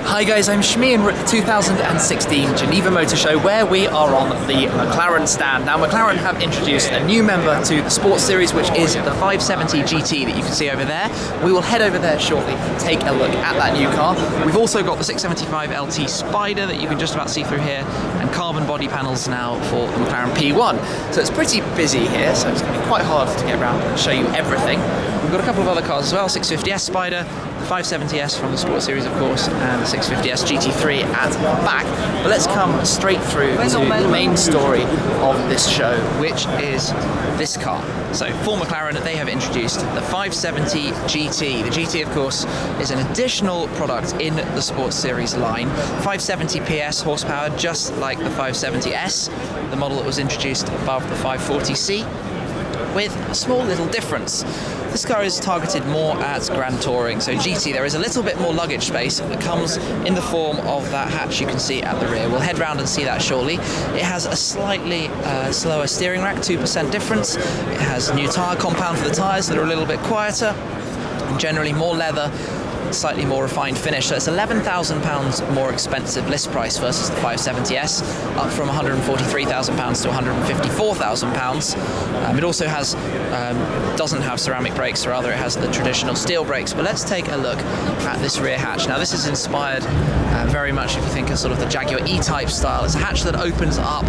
Hi guys, I'm Shmi and we're at the 2016 Geneva Motor Show where we are on the McLaren stand. Now McLaren have introduced a new member to the Sports Series, which is the 570GT that you can see over there. We will head over there shortly and take a look at that new car. We've also got the 675LT Spider that you can just about see through here, and carbon body panels now for the McLaren P1. So it's pretty busy here, so it's going to be quite hard to get around and show you everything. We've got a couple of other cars as well, 650S Spider, the 570S from the Sports Series of course, and the 650S GT3 at the back. But let's come straight through to the main story of this show, which is this car. So for McLaren, they have introduced the 570GT. The GT of course is an additional product in the Sports Series line. 570 PS horsepower, just like the 570S, the model that was introduced above the 540C, with a small little difference. This car is targeted more at grand touring, so GT there is a little bit more luggage space that comes in the form of that hatch you can see at the rear. We'll head round and see that shortly. It has a slightly slower steering rack, 2% difference. It has new tyre compound for the tyres that are a little bit quieter, and generally more leather, slightly more refined finish. So it's £11,000 more expensive list price versus the 570S, up from £143,000 to £154,000. It also has doesn't have ceramic brakes, or rather it has the traditional steel brakes. But let's take a look at this rear hatch. Now this is inspired very much, if you think of sort of the Jaguar E-Type style. It's a hatch that opens up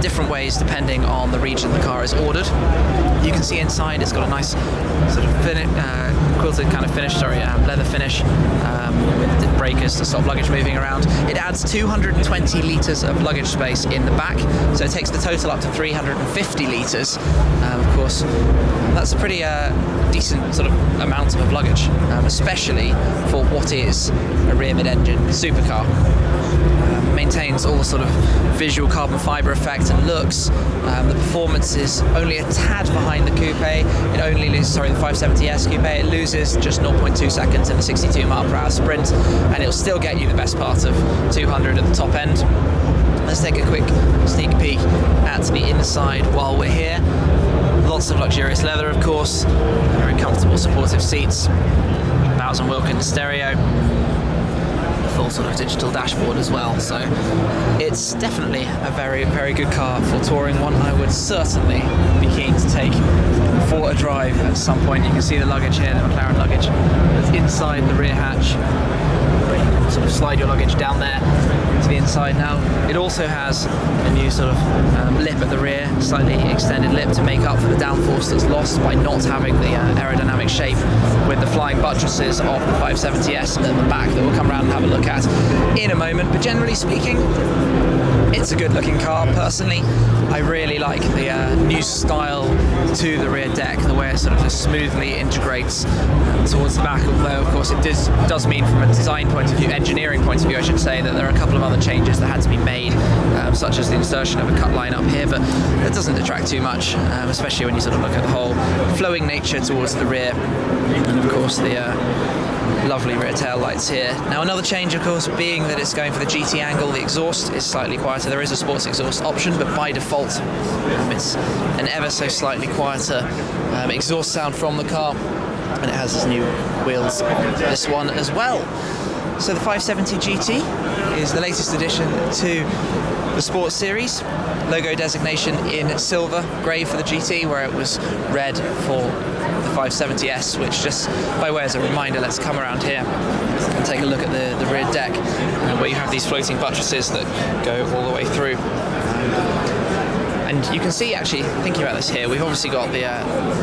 different ways depending on the region the car is ordered. You can see inside it's got a nice sort of quilted kind of finish, leather finish with breakers to stop luggage moving around. It adds 220 litres of luggage space in the back, so it takes the total up to 350 litres. Of course, that's a pretty decent sort of amount of luggage, especially for what is a rear mid-engine supercar. Maintains all the sort of visual carbon fibre effect and looks. The performance is only a tad behind the coupe. It only loses, the 570S coupe, it loses just 0.2 seconds in a 62 mile per hour sprint, and it'll still get you the best part of 200 at the top end. Let's take a quick sneak peek at the inside while we're here. Lots of luxurious leather, of course, very comfortable supportive seats, Bowers & Wilkins stereo, full sort of digital dashboard as well, so it's definitely a very, very good car for touring. One I would certainly be keen to take for a drive at some point. You can see the luggage here, the McLaren luggage that's inside the rear hatch. You can sort of slide your luggage down there to the inside. Now it also has a new sort of lip at the rear, slightly extended lip to make up for the downforce that's lost by not having the aerodynamic shape with the flying buttresses of the 570S at the back that we'll come around and have a look at in a moment. But generally speaking, it's a good looking car. Personally, I really like the new style to the rear deck, the way it sort of just smoothly integrates towards the back, although of course it does mean from a design point of view, engineering point of view I should say, that there are a couple of other changes that had to be made, such as the insertion of a cut line up here, but it doesn't detract too much, especially when you sort of look at the whole flowing nature towards the rear, and of course the lovely rear tail lights here. Now another change of course being that it's going for the GT angle, the exhaust is slightly quieter. There is a sports exhaust option, but by default it's an ever so slightly quieter exhaust sound from the car, and it has its new wheels on this one as well. So the 570GT is the latest addition to the Sports Series. Logo designation in silver, grey for the GT, where it was red for the 570S, which, just by way as a reminder, let's come around here and take a look at the rear deck, where you have these floating buttresses that go all the way through. And you can see, actually, thinking about this here, we've obviously got the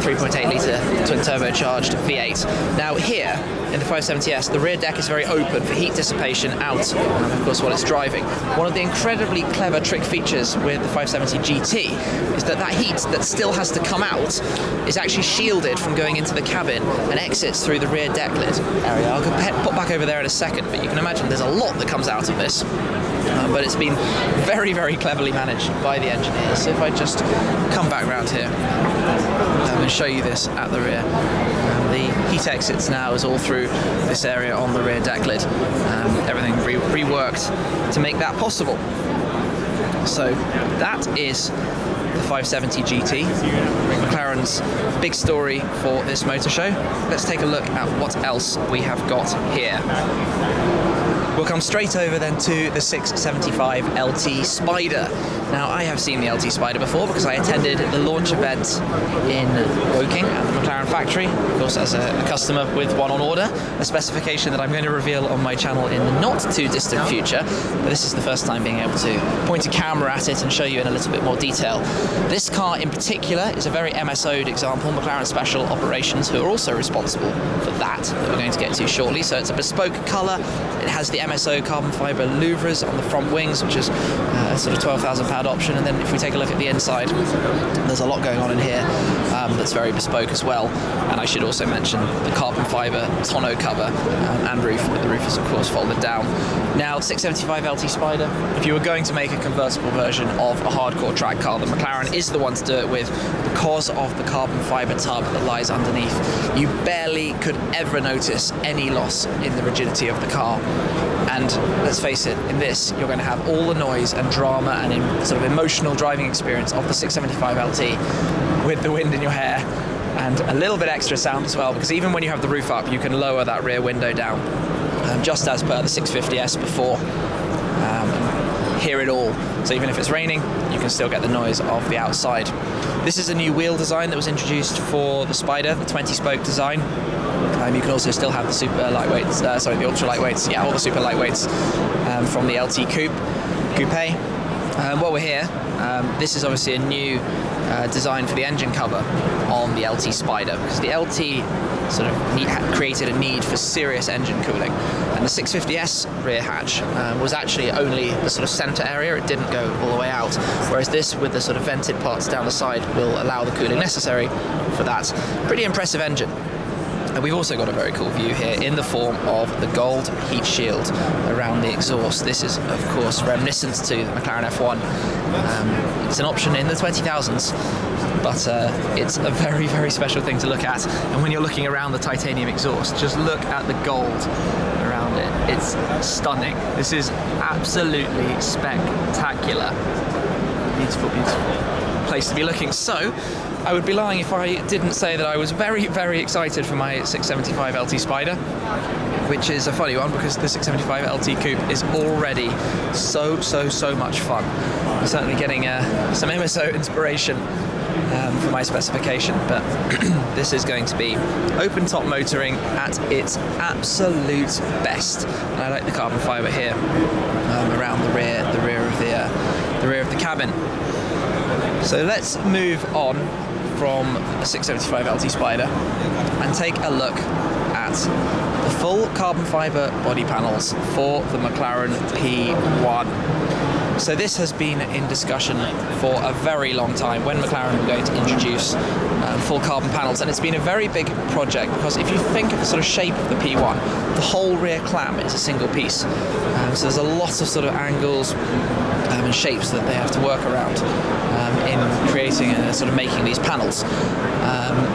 3.8 litre twin turbocharged V8. Now here, in the 570S, the rear deck is very open for heat dissipation out, of course, while it's driving. One of the incredibly clever trick features with the 570GT is that heat that still has to come out is actually shielded from going into the cabin and exits through the rear deck lid area. I'll pop back over there in a second, but you can imagine there's a lot that comes out of this. But it's been very, very cleverly managed by the engineers. So if I just come back round here and show you this at the rear. The heat exits now is all through this area on the rear deck lid. Everything reworked to make that possible. So that is the 570GT, McLaren's big story for this motor show. Let's take a look at what else we have got here. We'll come straight over then to the 675 LT Spider. Now, I have seen the LT Spider before because I attended the launch event in Woking at the McLaren factory, of course as a customer with one on order, a specification that I'm going to reveal on my channel in the not too distant future, but this is the first time being able to point a camera at it and show you in a little bit more detail. This car in particular is a very MSO'd example, McLaren Special Operations, who are also responsible for that we're going to get to shortly. So it's a bespoke colour, it has the MSO carbon fibre louvres on the front wings, which is a sort of £12,000 option, and then if we take a look at the inside, there's a lot going on in here that's very bespoke as well. And I should also mention the carbon fibre tonneau cover and roof, but the roof is of course folded down. Now, 675 LT Spider, if you were going to make a convertible version of a hardcore track car, the McLaren is the one to do it with because of the carbon fibre tub that lies underneath. You barely could ever notice any loss in the rigidity of the car. And let's face it, in this you're going to have all the noise and drama and sort of emotional driving experience of the 675 LT with the wind in your hair, and a little bit extra sound as well, because even when you have the roof up you can lower that rear window down, just as per the 650S before, hear it all. So even if it's raining, you can still get the noise of the outside. This is a new wheel design that was introduced for the Spider, the 20-spoke design. You can also still have the super lightweights, the ultra lightweights, yeah, all the super lightweights from the LT Coupe. While we're here, this is obviously a new design for the engine cover on the LT Spider, because the LT sort of created a need for serious engine cooling, and the 650S rear hatch was actually only the sort of centre area, it didn't go all the way out, whereas this with the sort of vented parts down the side will allow the cooling necessary for that. Pretty impressive engine. And we've also got a very cool view here in the form of the gold heat shield around the exhaust. This is, of course, reminiscent to the McLaren F1. It's an option in the 20,000s, but it's a very, very special thing to look at. And when you're looking around the titanium exhaust, just look at the gold around it. It's stunning. This is absolutely spectacular. Beautiful, beautiful place to be looking. So, I would be lying if I didn't say that I was very, very excited for my 675 LT Spider, which is a funny one because the 675 LT Coupe is already so much fun. I'm certainly getting some MSO inspiration for my specification, but this is going to be open top motoring at its absolute best. And I like the carbon fibre here around the rear of the cabin. So let's move on from the 675 LT Spider and take a look at the full carbon fibre body panels for the McLaren P1. So this has been in discussion for a very long time when McLaren were going to introduce full carbon panels, and it's been a very big project because if you think of the sort of shape of the P1, the whole rear clam is a single piece, so there's a lot of sort of angles and shapes that they have to work around in creating and sort of making these panels.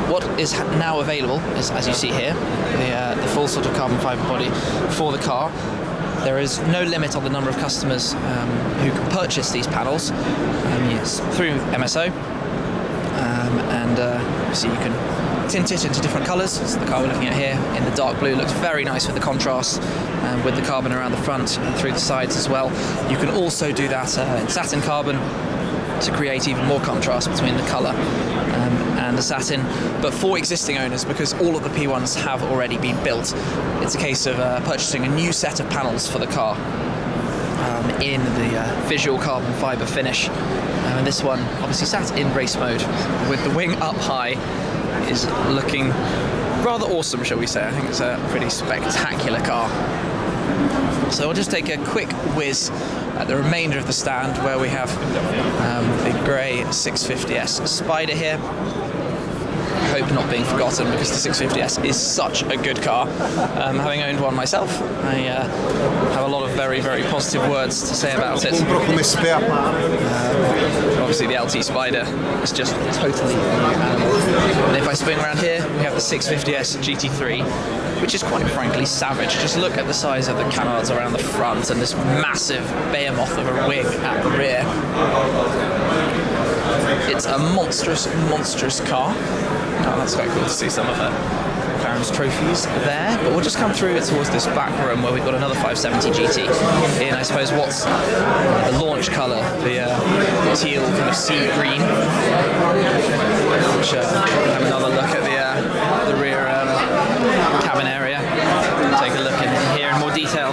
What is now available is, as you see here, the full sort of carbon fibre body for the car. There is no limit on the number of customers who can purchase these panels. It's through MSO, and so you can tint it into different colours. So the car we're looking at here in the dark blue looks very nice with the contrast, with the carbon around the front and through the sides as well. You can also do that in satin carbon to create even more contrast between the colour and the satin, but for existing owners, because all of the P1s have already been built, it's a case of purchasing a new set of panels for the car in the visual carbon fibre finish. And this one, obviously sat in race mode with the wing up high, is looking rather awesome, shall we say. I think it's a pretty spectacular car. So I'll just take a quick whiz at the remainder of the stand where we have the grey 650S Spider here. I hope not being forgotten because the 650S is such a good car. Having owned one myself, I have a lot of very, very positive words to say about it. Obviously the LT Spider is just totally a new animal. And if I swing around here, we have the 650S GT3, which is quite frankly savage. Just look at the size of the canards around the front and this massive behemoth of a wing at the rear. It's a monstrous, monstrous car. Oh, that's quite cool to see some of McLaren's trophies there, but we'll just come through towards this back room where we've got another 570 GT in, I suppose, what's the launch colour, the teal kind of sea green. Which, have another look at the rear cabin area. Take a look in here in more detail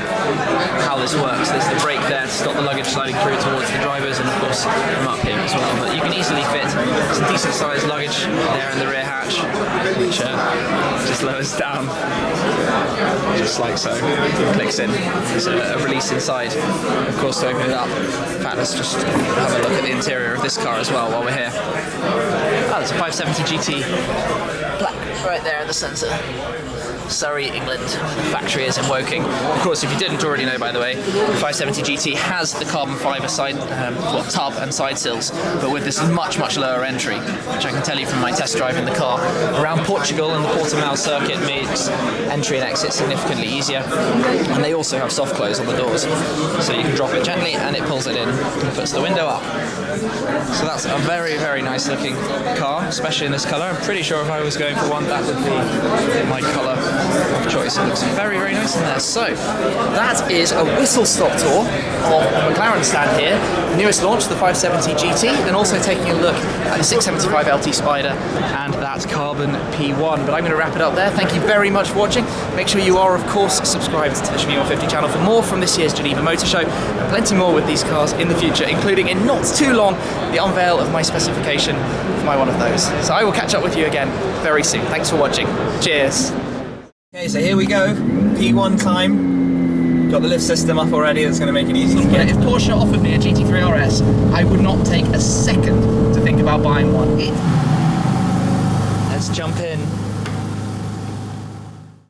how this works. There's the brake there to stop the luggage sliding through towards the drivers, and of course from up here as well. But you can easily fit some decent sized luggage there in the rear hatch, which just lowers down just like so. Clicks in. There's a release inside, of course, to open it up. In fact, let's just have a look at the interior of this car as well while we're here. Oh, there's a 570 GT black right there in the centre. Surrey, England, where the factory is in Woking. Of course, if you didn't already know, by the way, the 570 GT has the carbon fibre side, tub and side sills, but with this much, much lower entry, which I can tell you from my test drive in the car. Around Portugal and the Portimao circuit makes entry and exit significantly easier, and they also have soft close on the doors, so you can drop it gently and it pulls it in and puts the window up. So that's a very, very nice looking car, especially in this colour. I'm pretty sure if I was going for one, that would be my colour of choice. It looks very, very nice in there. So that is a whistle-stop tour of the McLaren stand here, the newest launch, the 570 GT, and also taking a look at the 675 LT Spider and that Carbon P1. But I'm going to wrap it up there. Thank you very much for watching. Make sure you are, of course, subscribed to the Geneva 50 channel for more from this year's Geneva Motor Show, and plenty more with these cars in the future, including in not too long the unveil of my specification for my one of those. So I will catch up with you again very soon. Thanks for watching. Cheers. Okay, so here we go, P1 time. Got the lift system up already, that's going to make it easy to get. If Porsche offered me a GT3 RS, I would not take a second to think about buying one. Let's jump in.